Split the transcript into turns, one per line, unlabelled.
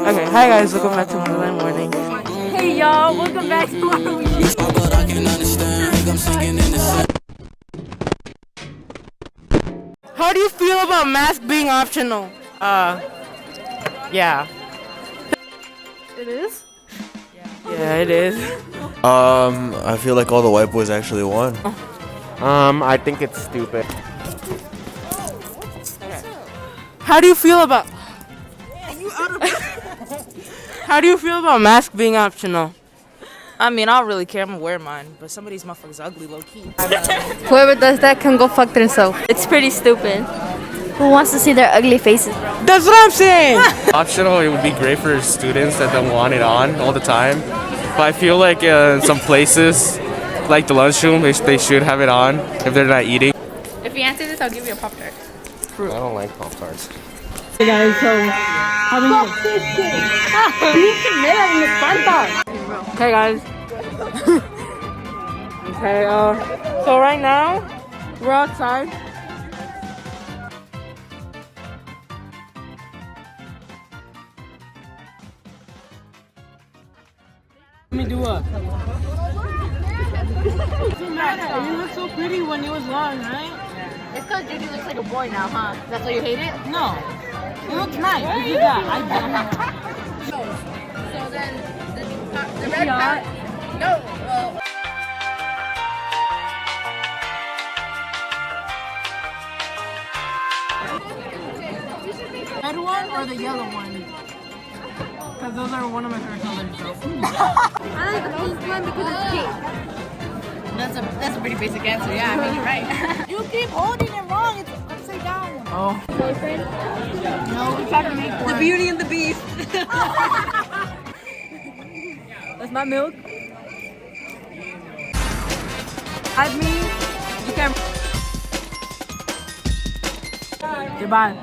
Okay, hi guys, welcome back to Monday Morning.
Hey y'all, welcome back to our
How do you feel about mask being optional? Yeah.
It is?
Yeah, it is.
I feel like all the white boys actually won.
I think it's stupid.
How do you feel about How do you feel about mask being optional?
I mean, I don't really care. I'm gonna wear mine, but some of these motherfuckers ugly, low key.
Whoever does that can go fuck themselves. It's pretty stupid. Who wants to see their ugly faces?
That's what I'm saying.
Optional, it would be great for students that don't want it on all the time. But I feel like in some places, like the lunchroom, they should have it on if they're not eating.
If you answer this, I'll give you a Pop-Tart.
I don't like Pop-Tarts.
Hey guys, so Hey guys. Okay, so right now we're outside. Let me do a. You look so pretty when it was long, right?
It's because Judy looks like a boy now, huh? That's why you hate it?
No, it looks nice. Look at that. I don't.
So then, the red part? No.
Red one or the yellow one? Because those are one of my favorite colors. So.
I like the pink one because it's pink.
That's a pretty basic answer. Yeah, I mean, you're right.
You keep holding it wrong. It's upside down.
Oh.
Boyfriend? No, we tried to make one.
The Beauty and the Beast.
That's my milk.
At me, you can. Goodbye.